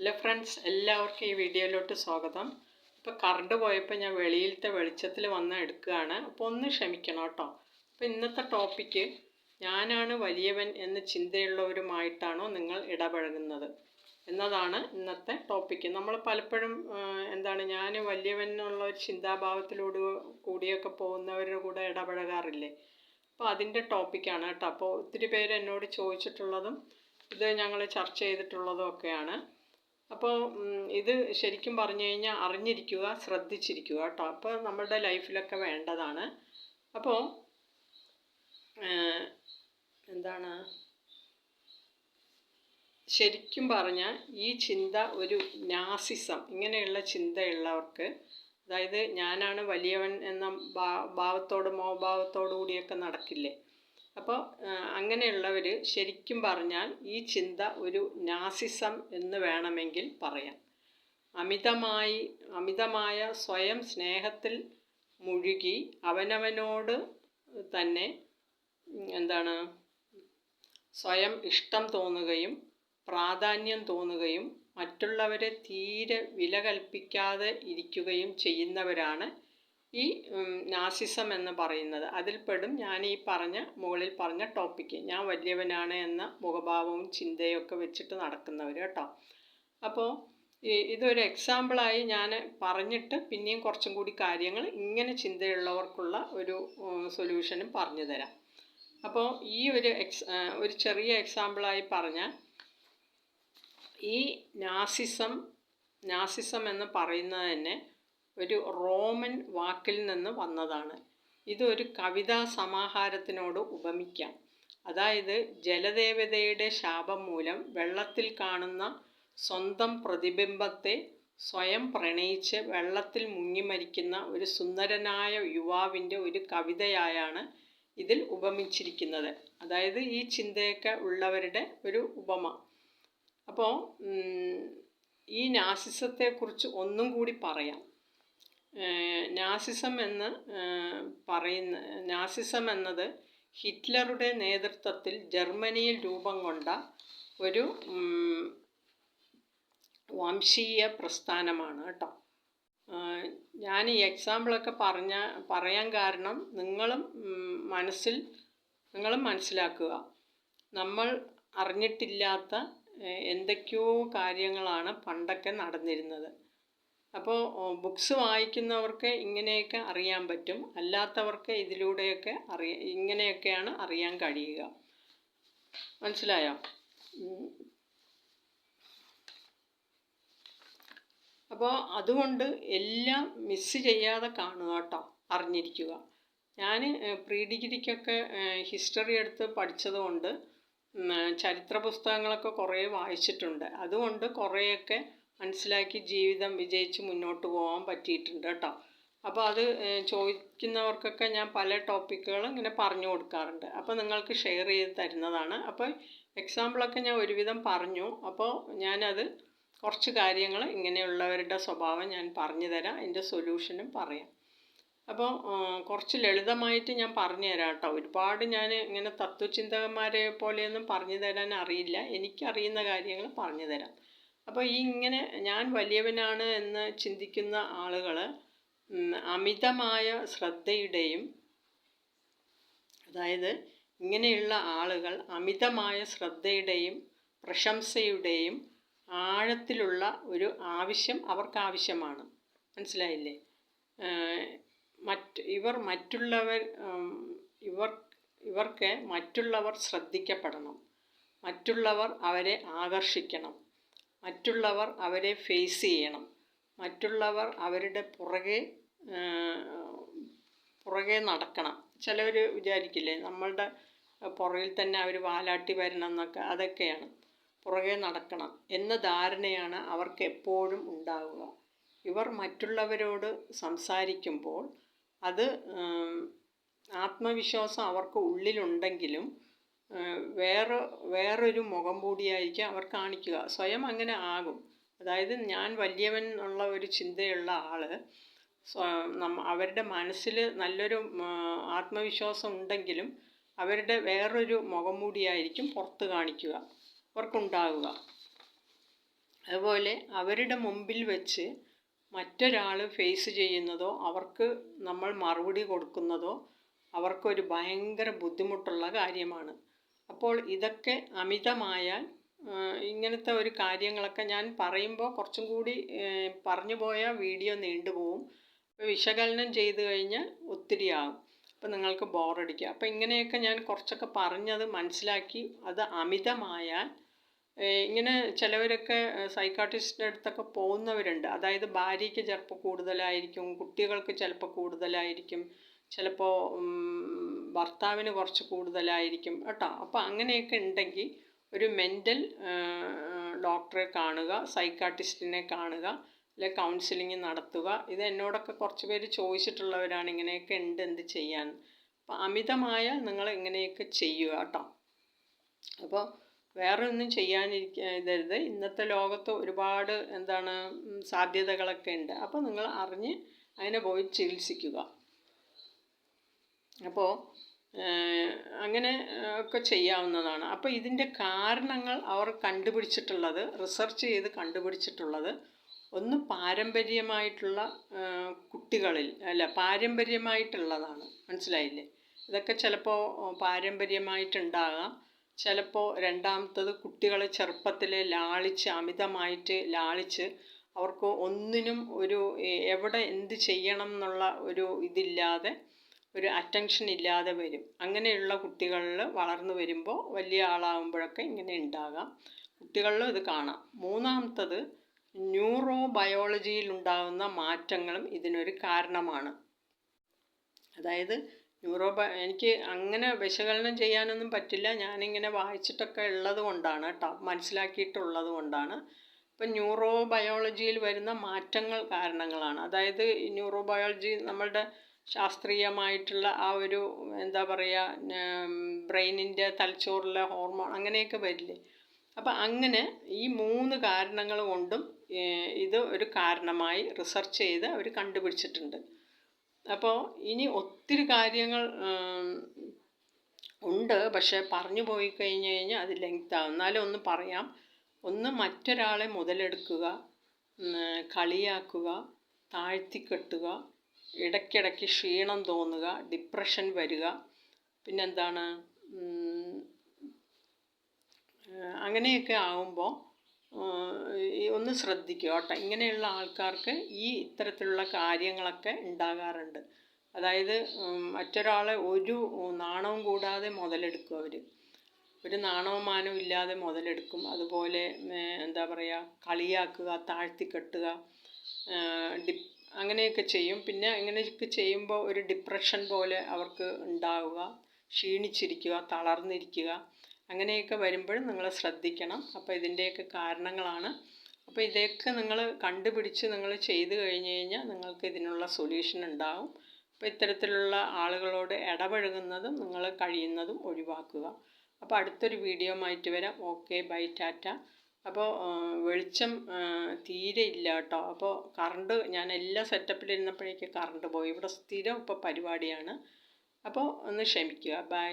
Hello friends, എല്ലാവർക്കും ഈ വീഡിയോയിലോട്ട് സ്വാഗതം. ഇപ്പോൾ കറണ്ട് പോയപ്പോൾ ഞാൻ വെളിയിലത്തെ വെളിച്ചത്തിൽ വന്ന് എടുക്കുകയാണ്. അപ്പോൾ ഒന്ന് ക്ഷമിക്കണം കേട്ടോ. അപ്പോൾ ഇന്നത്തെ ടോപ്പിക്ക്, ഞാനാണ് വലിയവൻ എന്ന ചിന്തയുള്ളവരുമായിട്ടാണോ നിങ്ങൾ ഇടപഴകുന്നത് എന്നതാണ് ഇന്നത്തെ ടോപ്പിക്ക്. നമ്മൾ പലപ്പോഴും ഞാൻ വലിയവൻ എന്നുള്ള ഒരു ചിന്താഭാവത്തിലൂടെ കൂടിയൊക്കെ പോകുന്നവരുടെ കൂടെ ഇടപഴകാറില്ലേ? അപ്പോൾ അതിൻ്റെ ടോപ്പിക്കാണ് കേട്ടോ. അപ്പോൾ ഒത്തിരി പേര് എന്നോട് ചോദിച്ചിട്ടുള്ളതും ഇത് ഞങ്ങൾ ചർച്ച ചെയ്തിട്ടുള്ളതും ഒക്കെയാണ്. അപ്പോൾ ഇത് ശരിക്കും പറഞ്ഞു കഴിഞ്ഞാൽ അറിഞ്ഞിരിക്കുക, ശ്രദ്ധിച്ചിരിക്കുക കേട്ടോ. അപ്പോൾ നമ്മളുടെ ലൈഫിലൊക്കെ വേണ്ടതാണ്. അപ്പോൾ ശരിക്കും പറഞ്ഞാൽ ഈ ചിന്ത ഒരു നാസിസം, ഇങ്ങനെയുള്ള ചിന്തയുള്ളവർക്ക്, അതായത് ഞാനാണ് വലിയവൻ എന്ന മോഹഭാവത്തോടു കൂടിയൊക്കെ നടക്കില്ലേ. അപ്പോൾ അങ്ങനെയുള്ളവർ ശരിക്കും പറഞ്ഞാൽ ഈ ചിന്ത ഒരു നാസിസം എന്ന് വേണമെങ്കിൽ പറയാം. അമിതമായ സ്വയം സ്നേഹത്തിൽ മുഴുകി അവനവനോട് തന്നെ സ്വയം ഇഷ്ടം തോന്നുകയും പ്രാധാന്യം തോന്നുകയും മറ്റുള്ളവരെ തീരെ വില കൽപ്പിക്കാതെ ഇരിക്കുകയും ചെയ്യുന്നവരാണ് ഈ നാസിസം എന്ന് പറയുന്നത്. അതിൽപ്പെടും ഞാൻ ഈ മുകളിൽ പറഞ്ഞ ടോപ്പിക്ക്. ഞാൻ വലിയവനാണ് എന്ന മുഖഭാവവും ചിന്തയൊക്കെ വെച്ചിട്ട് നടക്കുന്നവർ കേട്ടോ. അപ്പോൾ ഇതൊരു എക്സാമ്പിളായി ഞാൻ പറഞ്ഞിട്ട് പിന്നെയും കുറച്ചും കൂടി കാര്യങ്ങൾ ഇങ്ങനെ ചിന്തയുള്ളവർക്കുള്ള ഒരു സൊല്യൂഷനും പറഞ്ഞു തരാം. അപ്പോൾ ഈ ഒരു ചെറിയ എക്സാമ്പിളായി പറഞ്ഞാൽ, ഈ നാസിസം എന്ന് പറയുന്നത് തന്നെ ഒരു റോമൻ വാക്കിൽ നിന്ന് വന്നതാണ്. ഇതൊരു കവിതാ സമാഹാരത്തിനോട് ഉപമിക്കാം. അതായത് ജലദേവതയുടെ ശാപം മൂലം വെള്ളത്തിൽ കാണുന്ന സ്വന്തം പ്രതിബിംബത്തെ സ്വയം പ്രണയിച്ച് വെള്ളത്തിൽ മുങ്ങിമരിക്കുന്ന ഒരു സുന്ദരനായ യുവാവിൻ്റെ ഒരു കവിതയായാണ് ഇതിൽ ഉപമിച്ചിരിക്കുന്നത്. അതായത് ഈ ചിന്തയൊക്കെ ഉള്ളവരുടെ ഒരു ഉപമ. അപ്പോൾ ഈ നാസിസത്തെക്കുറിച്ച് ഒന്നും കൂടി പറയാം. നാസിസം എന്നത് ഹിറ്റ്ലറുടെ നേതൃത്വത്തിൽ ജർമ്മനിയിൽ രൂപം കൊണ്ട ഒരു വംശീയ പ്രസ്ഥാനമാണ് കേട്ടോ. ഞാൻ ഈ എക്സാമ്പിളൊക്കെ പറയാൻ കാരണം നിങ്ങളും മനസ്സിലാക്കുക, നമ്മൾ അറിഞ്ഞിട്ടില്ലാത്ത എന്തൊക്കെയോ കാര്യങ്ങളാണ് പണ്ടൊക്കെ നടന്നിരുന്നത്. അപ്പോൾ ബുക്സ് വായിക്കുന്നവർക്ക് ഇങ്ങനെയൊക്കെ അറിയാൻ പറ്റും, അല്ലാത്തവർക്ക് ഇതിലൂടെയൊക്കെ ഇങ്ങനെയൊക്കെയാണ് അറിയാൻ കഴിയുക. മനസ്സിലായോ? അപ്പോൾ അതുകൊണ്ട് എല്ലാം മിസ് ചെയ്യാതെ കാണുക കേട്ടോ, അറിഞ്ഞിരിക്കുക. ഞാൻ പ്രീ ഡിഗ്രിക്കൊക്കെ ഹിസ്റ്ററി എടുത്ത് പഠിച്ചതുകൊണ്ട് ചരിത്ര പുസ്തകങ്ങളൊക്കെ കുറേ വായിച്ചിട്ടുണ്ട്. അതുകൊണ്ട് കുറേയൊക്കെ മനസ്സിലാക്കി ജീവിതം വിജയിച്ച് മുന്നോട്ട് പോകാൻ പറ്റിയിട്ടുണ്ട് കേട്ടോ. അപ്പോൾ അത് ചോദിക്കുന്നവർക്കൊക്കെ ഞാൻ പല ടോപ്പിക്കുകളും ഇങ്ങനെ പറഞ്ഞു കൊടുക്കാറുണ്ട്. അപ്പോൾ നിങ്ങൾക്ക് ഷെയർ ചെയ്ത് തരുന്നതാണ്. അപ്പോൾ എക്സാമ്പിളൊക്കെ ഞാൻ ഒരുവിധം പറഞ്ഞു. അപ്പോൾ ഞാനത് കുറച്ച് കാര്യങ്ങൾ ഇങ്ങനെയുള്ളവരുടെ സ്വഭാവം ഞാൻ പറഞ്ഞു തരാം, അതിൻ്റെ സൊല്യൂഷനും പറയാം. അപ്പോൾ കുറച്ച് ലളിതമായിട്ട് ഞാൻ പറഞ്ഞു തരാം കേട്ടോ. ഒരുപാട് ഞാൻ ഇങ്ങനെ തത്വചിന്തകന്മാരെ പോലെയൊന്നും പറഞ്ഞു തരാൻ അറിയില്ല, എനിക്കറിയുന്ന കാര്യങ്ങൾ പറഞ്ഞു തരാം. അപ്പോൾ ഇങ്ങനെ ഞാൻ വലിയവനാണ് എന്ന് ചിന്തിക്കുന്ന ആളുകൾ അമിതമായ ശ്രദ്ധയുടെയും, അതായത് ഇങ്ങനെയുള്ള ആളുകൾ അമിതമായ ശ്രദ്ധയുടെയും പ്രശംസയുടെയും ആഴത്തിലുള്ള ഒരു ആവശ്യം അവർക്ക് ആവശ്യമാണ്. മനസ്സിലായില്ലേ? ഇവർക്ക് മറ്റുള്ളവർ ശ്രദ്ധിക്കപ്പെടണം, മറ്റുള്ളവർ അവരെ ആകർഷിക്കണം, മറ്റുള്ളവർ അവരെ ഫേസ് ചെയ്യണം, മറ്റുള്ളവർ അവരുടെ പുറകെ നടക്കണം. ചിലവർ വിചാരിക്കില്ലേ നമ്മളുടെ പുറകിൽ തന്നെ അവർ വാലാട്ടി വരണം എന്നൊക്കെ, അതൊക്കെയാണ് പുറകെ നടക്കണം എന്ന ധാരണയാണ് അവർക്ക് എപ്പോഴും ഉണ്ടാവുക. ഇവർ മറ്റുള്ളവരോട് സംസാരിക്കുമ്പോൾ അത് ആത്മവിശ്വാസം അവർക്ക് ഉള്ളിലുണ്ടെങ്കിലും വേറൊരു മുഖം കൂടിയായിരിക്കും അവർ കാണിക്കുക. സ്വയം അങ്ങനെ ആകും. അതായത് ഞാൻ വലിയവൻ എന്നുള്ള ഒരു ചിന്തയുള്ള ആൾ അവരുടെ മനസ്സിൽ നല്ലൊരു ആത്മവിശ്വാസം ഉണ്ടെങ്കിലും അവരുടെ വേറൊരു മുഖം മൂടിയായിരിക്കും പുറത്ത് കാണിക്കുക, അവർക്കുണ്ടാവുക. അതുപോലെ അവരുടെ മുമ്പിൽ വെച്ച് മറ്റൊരാൾ ഫേസ് ചെയ്യുന്നതോ അവർക്ക് നമ്മൾ മറുപടി കൊടുക്കുന്നതോ അവർക്കൊരു ഭയങ്കര ബുദ്ധിമുട്ടുള്ള കാര്യമാണ്. അപ്പോൾ ഇതൊക്കെ അമിതമായാൽ ഇങ്ങനത്തെ ഒരു കാര്യങ്ങളൊക്കെ ഞാൻ പറയുമ്പോൾ കുറച്ചും കൂടി പറഞ്ഞു പോയാൽ വീഡിയോ നീണ്ടുപോകും. അപ്പോൾ വിശകലനം ചെയ്ത് കഴിഞ്ഞാൽ ഒത്തിരിയാകും. അപ്പോൾ നിങ്ങൾക്ക് ബോറടിക്കുക. അപ്പോൾ ഇങ്ങനെയൊക്കെ ഞാൻ കുറച്ചൊക്കെ പറഞ്ഞത് മനസ്സിലാക്കി. അത് അമിതമായാൽ ഇങ്ങനെ ചിലവരൊക്കെ സൈക്കാട്രിസ്റ്റിൻ്റെ അടുത്തൊക്കെ പോകുന്നവരുണ്ട്. അതായത് ഭാര്യയ്ക്ക് ചിലപ്പോൾ കൂടുതലായിരിക്കും, കുട്ടികൾക്ക് ചിലപ്പോൾ കൂടുതലായിരിക്കും, ചിലപ്പോൾ ഭർത്താവിന് കുറച്ച് കൂടുതലായിരിക്കും കേട്ടോ. അപ്പോൾ അങ്ങനെയൊക്കെ ഉണ്ടെങ്കിൽ ഒരു മെൻ്റൽ ഡോക്ടറെ കാണുക, സൈക്കാട്രിസ്റ്റിനെ കാണുക, അല്ലെ കൗൺസിലിംഗ് നടത്തുക. ഇത് എന്നോടൊക്കെ കുറച്ച് പേര് ചോദിച്ചിട്ടുള്ളവരാണ്, ഇങ്ങനെയൊക്കെ ഉണ്ട് എന്ത് ചെയ്യാൻ. അപ്പോൾ അമിതമായാൽ നിങ്ങൾ ഇങ്ങനെയൊക്കെ ചെയ്യുക കേട്ടോ. അപ്പോൾ വേറെ ഒന്നും ചെയ്യാനിരിക്കരുത്. ഇന്നത്തെ ലോകത്ത് ഒരുപാട് സാധ്യതകളൊക്കെ ഉണ്ട്. അപ്പോൾ നിങ്ങൾ അറിഞ്ഞ് അതിനെ പോയി ചികിത്സിക്കുക. അപ്പോൾ അങ്ങനെ ഒക്കെ ചെയ്യാവുന്നതാണ്. അപ്പോൾ ഇതിൻ്റെ കാരണങ്ങൾ അവർ കണ്ടുപിടിച്ചിട്ടുള്ളത്, റിസർച്ച് ചെയ്ത് കണ്ടുപിടിച്ചിട്ടുള്ളത്, ഒന്ന് പാരമ്പര്യമായിട്ടുള്ള കുട്ടികളിൽ പാരമ്പര്യമായിട്ടുള്ളതാണ്. മനസ്സിലായില്ലേ? ഇതൊക്കെ ചിലപ്പോൾ പാരമ്പര്യമായിട്ടുണ്ടാകാം. ചിലപ്പോൾ രണ്ടാമത്തത് കുട്ടികളെ ചെറുപ്പത്തിലെ അമിതമായിട്ട് ലാളിച്ച് അവർക്ക് ഒന്നിനും എവിടെ എന്ത് ചെയ്യണം എന്നുള്ള ഒരു ഇതില്ലാതെ, ഒരു അറ്റൻഷൻ ഇല്ലാതെ വരും. അങ്ങനെയുള്ള കുട്ടികളിൽ വളർന്നു വരുമ്പോൾ വലിയ ആളാകുമ്പോഴൊക്കെ ഇങ്ങനെ ഉണ്ടാകാം. കുട്ടികളിലും ഇത് കാണാം. മൂന്നാമത്തത് ന്യൂറോ ബയോളജിയിൽ ഉണ്ടാകുന്ന മാറ്റങ്ങളും ഇതിനൊരു കാരണമാണ്. അതായത് എനിക്ക് അങ്ങനെ വിശകലനം ചെയ്യാനൊന്നും പറ്റില്ല. ഞാനിങ്ങനെ വായിച്ചിട്ടൊക്കെ ഉള്ളത് കൊണ്ടാണ് കേട്ടോ, മനസ്സിലാക്കിയിട്ടുള്ളത് കൊണ്ടാണ്. ഇപ്പം ന്യൂറോ ബയോളജിയിൽ വരുന്ന മാറ്റങ്ങൾ കാരണങ്ങളാണ്. അതായത് ന്യൂറോ ബയോളജി നമ്മളുടെ ശാസ്ത്രീയമായിട്ടുള്ള ആ ഒരു ബ്രെയിനിൻ്റെ തലച്ചോറിലെ ഹോർമോൺ അങ്ങനെയൊക്കെ വരില്ലേ. അപ്പം അങ്ങനെ ഈ 3 കാരണങ്ങൾ കൊണ്ടും ഇത് ഒരു കാരണമായി റിസർച്ച് ചെയ്ത് അവർ കണ്ടുപിടിച്ചിട്ടുണ്ട്. അപ്പോൾ ഇനി ഒത്തിരി കാര്യങ്ങൾ ഉണ്ട്, പക്ഷേ പറഞ്ഞു പോയി കഴിഞ്ഞാൽ അത് ലെങ്താവും. എന്നാലും ഒന്ന് പറയാം. ഒന്ന്, മറ്റൊരാളെ മുതലെടുക്കുക, കളിയാക്കുക, താഴ്ത്തിക്കെട്ടുക, ഇടയ്ക്കിടയ്ക്ക് ക്ഷീണം തോന്നുക, ഡിപ്രഷൻ വരിക, പിന്നെന്താണ്, അങ്ങനെയൊക്കെ ആകുമ്പോൾ ഒന്ന് ശ്രദ്ധിക്കുക കേട്ടോ. ഇങ്ങനെയുള്ള ആൾക്കാർക്ക് ഇത്തരത്തിലുള്ള കാര്യങ്ങളൊക്കെ ഉണ്ടാകാറുണ്ട്. അതായത് മറ്റൊരാളെ ഒരു നാണവും കൂടാതെ മുതലെടുക്കും. ഒരു നാണവും മാനവും ഇല്ലാതെ മുതലെടുക്കും. അതുപോലെ കളിയാക്കുക, താഴ്ത്തിക്കെട്ടുക, അങ്ങനെയൊക്കെ ചെയ്യും. പിന്നെ അങ്ങനെയൊക്കെ ചെയ്യുമ്പോൾ ഒരു ഡിപ്രഷൻ പോലെ അവർക്ക് ഉണ്ടാവുക, ക്ഷീണിച്ചിരിക്കുക, തളർന്നിരിക്കുക, അങ്ങനെയൊക്കെ വരുമ്പോഴും നിങ്ങൾ ശ്രദ്ധിക്കണം. അപ്പോൾ ഇതിൻ്റെയൊക്കെ കാരണങ്ങളാണ്. അപ്പോൾ ഇതൊക്കെ നിങ്ങൾ കണ്ടുപിടിച്ച് നിങ്ങൾ ചെയ്തു കഴിഞ്ഞ് കഴിഞ്ഞാൽ നിങ്ങൾക്ക് ഇതിനുള്ള സൊല്യൂഷൻ ഉണ്ടാകും. അപ്പോൾ ഇത്തരത്തിലുള്ള ആളുകളോട് ഇടപഴകുന്നതും നിങ്ങൾ കഴിയുന്നതും ഒഴിവാക്കുക. അപ്പോൾ അടുത്തൊരു വീഡിയോ ആയിട്ട് വരാം. Okay, bye, tata. അപ്പോൾ വെളിച്ചം തീരെ ഇല്ല കേട്ടോ. അപ്പോൾ കറണ്ട് ഞാൻ എല്ലാ സെറ്റപ്പിലിരുന്നപ്പോഴേക്ക് കറണ്ട് പോയി. ഇവിടെ സ്ഥിരം ഇപ്പോൾ പരിപാടിയാണ്. അപ്പോൾ ഒന്ന് ക്ഷമിക്കുക. ബൈ.